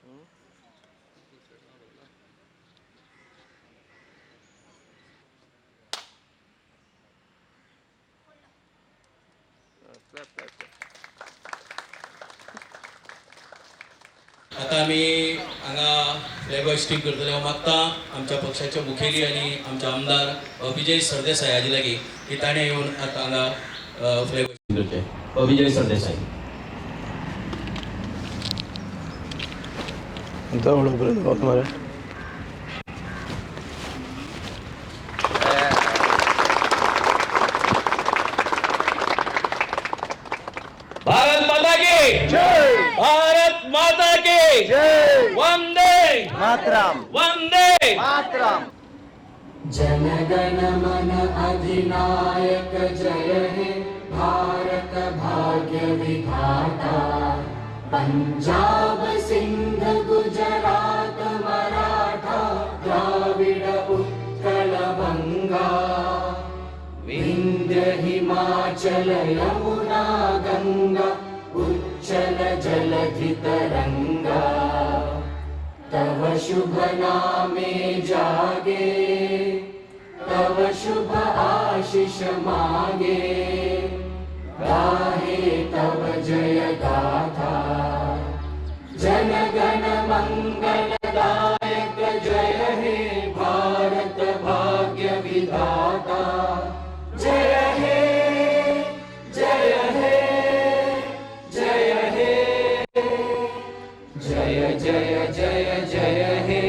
आता आम्ही हांगा फ्लॅग होस्टिंग करतले मागता आमच्या पक्षाचे मुखेली आणि आमचे आमदार अभिजय सरदेसाई हाजे लागीं की ताणें येवन आता हांगा फ्लॅग होस्टिंग करचे. अभिजय सरदेसाई. भारत माता की जय. भारत माता की जय. वंदे मातरम. वंदे मातरम. जनगण मन अधिनायक जय हे भारत भाग्य विधाता. पंजाब सिंध गुजरात मराठा द्राविड उत्कल बंगा. विंध्य हिमाचल यमुना गंगा उच्चल जलधि तरंगा. तव शुभ नामे जागे तव शुभ आशीष मागे. गाहे तव जय गाथा जनगण मंगलदायक जय हे भारत भाग्य विधाता. जय हे जय हे जय हे जय जय जय जय हे.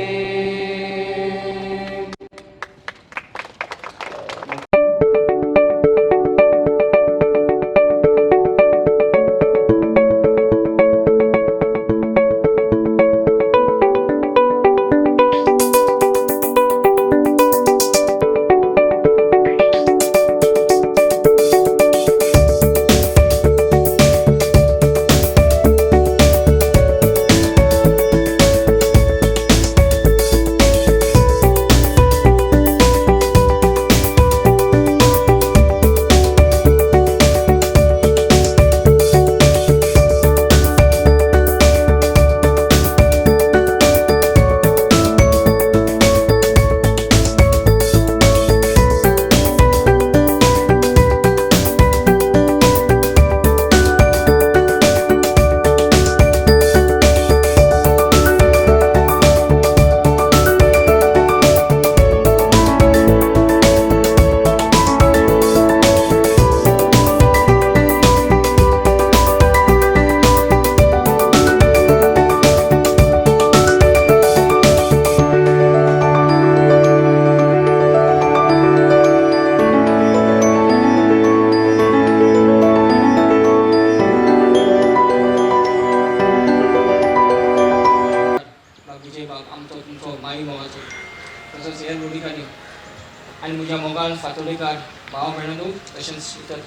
आणि म्हज्या मोगाल फातोडेकार भाव भयणांनो तशेंच इतर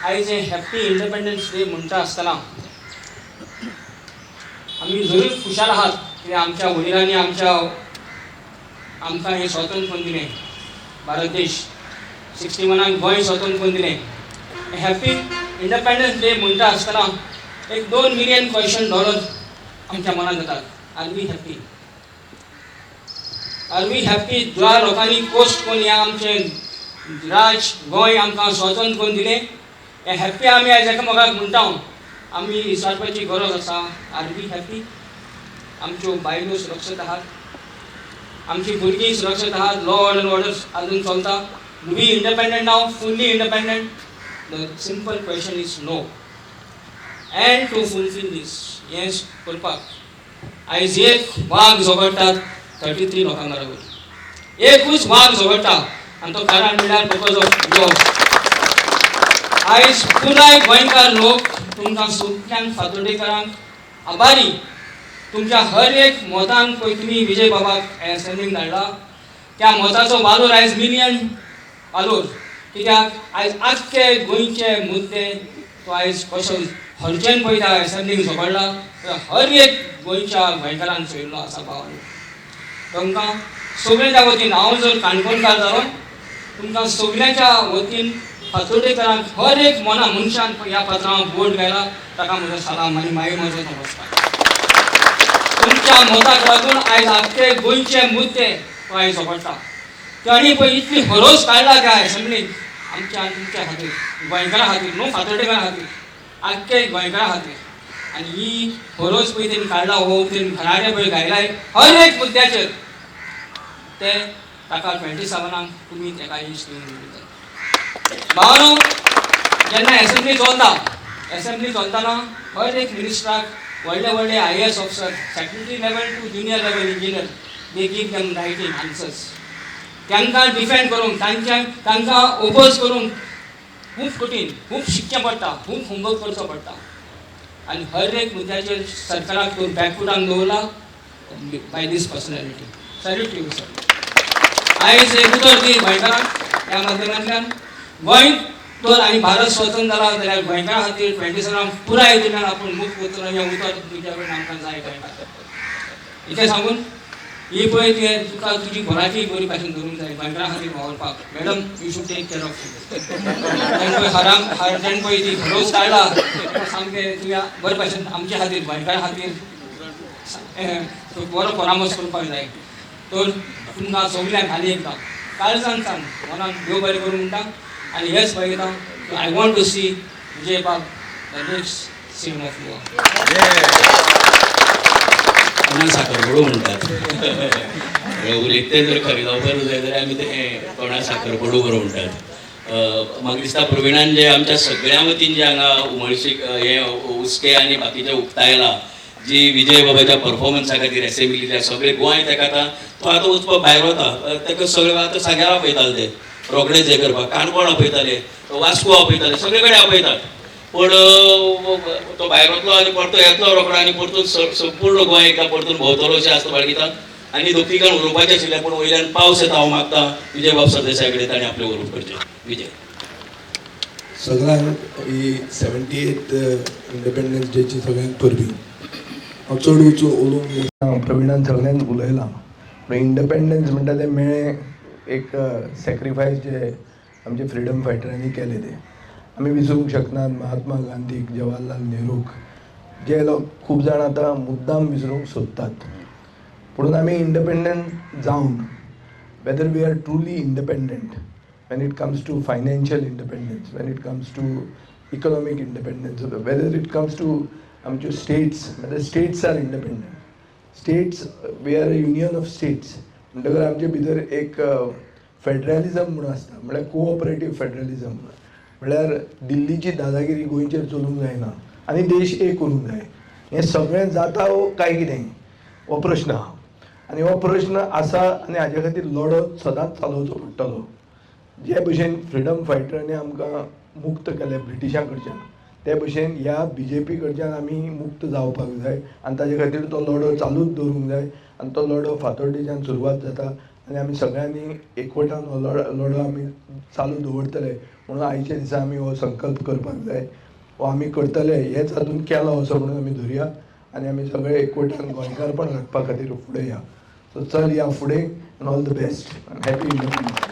आयज हॅप्पी इंडिपेंडन्स डे म्हणटा आसतना आमी जरूर खुशाल आहात की आमच्या वडिलांनी आमकां हें स्वातंत्र्य करून दिलें. भारत देश 61 गोंय स्वतंत्र करून दिलें. हॅप्पी इंडिपेंडन्स डे म्हणटा आसतना एक $2 मिलियन $2 आमच्या मनात जातात. Are we happy? Are we happy ज्या लोकांनी कोस्ट करून ह्या आमचे राज गोंय आमकां स्वतंत्र करून दिलें. हे हॅप्पी आमी आयज एकामेकाक म्हणटा आमी विचारपाची गरज आसा. Are we happy? आमच्यो बायलो सुरक्षीत आहात, आमची भुरगीं सुरक्षीत आहात, लॉ अँड ऑर्डर अजून चलता. वी इंडिपेंडंट नाव, fully independent? The simple question is no. And to fulfil these हें करपाक आयज एक वाघ झगडटात 33 लोकां बरोबर. एकूच वाघ झगडटा आनी तो कारण म्हणल्यार बिकॉज ऑफ जॉब. आयज पुराय गोंयकार लोक तुमकां सगळ्यांक फातोर्डेकारांक आभारी. तुमच्या हर एक मतान पळय तुमी विजय बाबाक सेंडिंग धाडला. त्या मताचो वालोर आयज मिलियन वालोर. कित्याक आयज आख्खे गोंयचे मुद्दे तो आयज कशो हरचेन पळयता एसेंब्लीक झगडला. हर एक गोंयच्या गोंयकारांक चोयल्लो आसा भावांनो. तुमकां सगळ्यांच्या वतीन हांव जर काणकोणकार जालो तुमकां सगळ्यांच्या वतीन फातोर्डेकारांक हर एक मनशान ह्या पात्रांव वोट घायला ताका म्हजो सलाम आनी मागीर म्हजो नमस्कार. तुमच्या मताक लागून आयज आख्खे गोंयचे मुद्दे तो आयज सोपडटा. तांणी पळय इतली हरोस काडला त्या एसेंब्लीन आमच्या आनी तुमच्या खातीर, गोंयकारां खातीर, न्हू फातर्डेकारां खातीर, आख्खे गोंयकारां खातीर. आनी ही हरोस पळय तेणी काडला, हो तेणी खराडे पळय घायलाय हर एक मुद्द्याचेर, ते ताका 27 तुमी ताका इश्ट दिवन दितात. भावानो, जेन्ना एसेंब्ली चलतना हर एक मिनिस्टराक व्हडले व्हडले IAS officer, secretary level to junior level engineer, they give them writing answers. तांकां डिफेंड करून, तांकां ओपोज करून खूब कठीण, खूब शिकचें पडटा, खूब होमवर्क करचो पडटा. आनी हर एक मुद्द्याचेर सरकाराक तो बॅकफुटान दवरला by this personality. Salute to you sir. आयज एक उतर दी गोंयकारांक ह्या माध्यमांतल्यान. गोंय तर आनी भारत स्वतंत्र जाला जाल्यार गोंयकारां खातीर 27 पुराय दिल्यान आपूण मुक्त करतलो हें उतर तुमच्या कडेन आमकां जाय गोंयकार. इतलें सांगून ही पळय तुका तुजी घराची बरी भाशेन धरूंक जाय गोंयकारां खातीर वावरपाक. Madam you should take care of ताणें पळय ती घरोच काडला सामकें तुवें बरे भाशेन आमच्या खातीर गोंयकारां खातीर बरो परामर्श करपाक जाय. तर तुमकां सगल्यांक आनी एकदां काळजान सांग, मनान देव बरें करूं म्हणटा. आनी हेच पळयता आय वॉन्ट टू सी विजय बाग the next CM of Goa. कोणाक साखरपुडो म्हणटात. उलयते जर खरें जावपाक जाय जाल्यार आमी तें कोणाक साखरपुडो बरो म्हणटात. म्हाका दिसता प्रविणान जे आमच्या सगळ्या वतीन जे हांगा उमळशीक हे उस्के आनी बाकीचे उक्तायला, जी विजय बाबाच्या परफॉर्मन्सा खातीर एसेंब्लींतल्या सगळे गोंय ताका तो आतां वचपाक भायर वता. ताका सगळे आतां सगळ्या आपयताले ते रोखडेच हे करपाक. काणकोण आपयताले, वास्को आपयताले, सगळे कडेन आपयतात. पण तो भायर वतलो आनी परतो येतलो रोखडो आनी परतून संपूर्ण गोंय एका परतून भोंवतलो अशें आसता बाळगितात. आनी दोगतीगाण उलोवपाचें आशिल्लें पूण वयल्यान पावस येता. हांव मागता विजय बाब सरदेसाय कडेन ताणें आपलें उलोवप करचें. विजय. सगळ्यांक ही 78th इंडिपेंडन्स डेची सगळ्यांक परबीं. हांव चड वचून उलोवंक प्रविणान सगळ्यांक उलयलां. इंडिपेंडन्स म्हणटा तें मेळ्ळें एक सॅक्रिफायस जे आमचे फ्रिडम फायटरांनी केले ते आमी विसरूंक शकनात. महात्मा गांधीक, जवाहरलाल नेहरूक, जे लोक खूब जाण आतां मुद्दाम विसरूंक सोदतात. म्हणून आमी इंडिपेंडंट जावन whether we are truly independent when it comes to financial independence, when it comes to economic independence, whether it comes to amche states, whether states are independent. States, we are a union of states. म्हणटकर आमचे भितर एक federalism म्हणून आसता, म्हळ्यार cooperative federalism. म्हळ्यार दिल्लीची दादागिरी गोंयचेर चलूंक जायना आनी देश एक करूंक जाय. हें सगळें जाता काय कितें हो प्रश्न आहा. आनी हो प्रश्न आसा आनी हाजे खातीर लढो सदांच चालोवचो पडटलो. जे भशेन फ्रिडम फायटरांनी आमकां मुक्त केलें ब्रिटिशां कडच्यान, ते भशेन ह्या BJP कडच्यान आमी मुक्त जावपाक जाय आनी ताजे खातीर तो लढो चालूच दवरूंक जाय. आनी तो लढो फातोर्डेच्यान सुरवात जाता आनी आमी सगळ्यांनी एकवटान हो लढो आमी चालू दवरतले म्हणून आयच्या दिसा आमी हो संकल्प करपाक जाय. हो आमी करतले हेच हातून केलो असो म्हणून आमी धरया आनी आमी सगळे एकवटान गोंयकारपण राखपा खातीर फुडें या. सो चल या फुडें. All the best. Happy independence.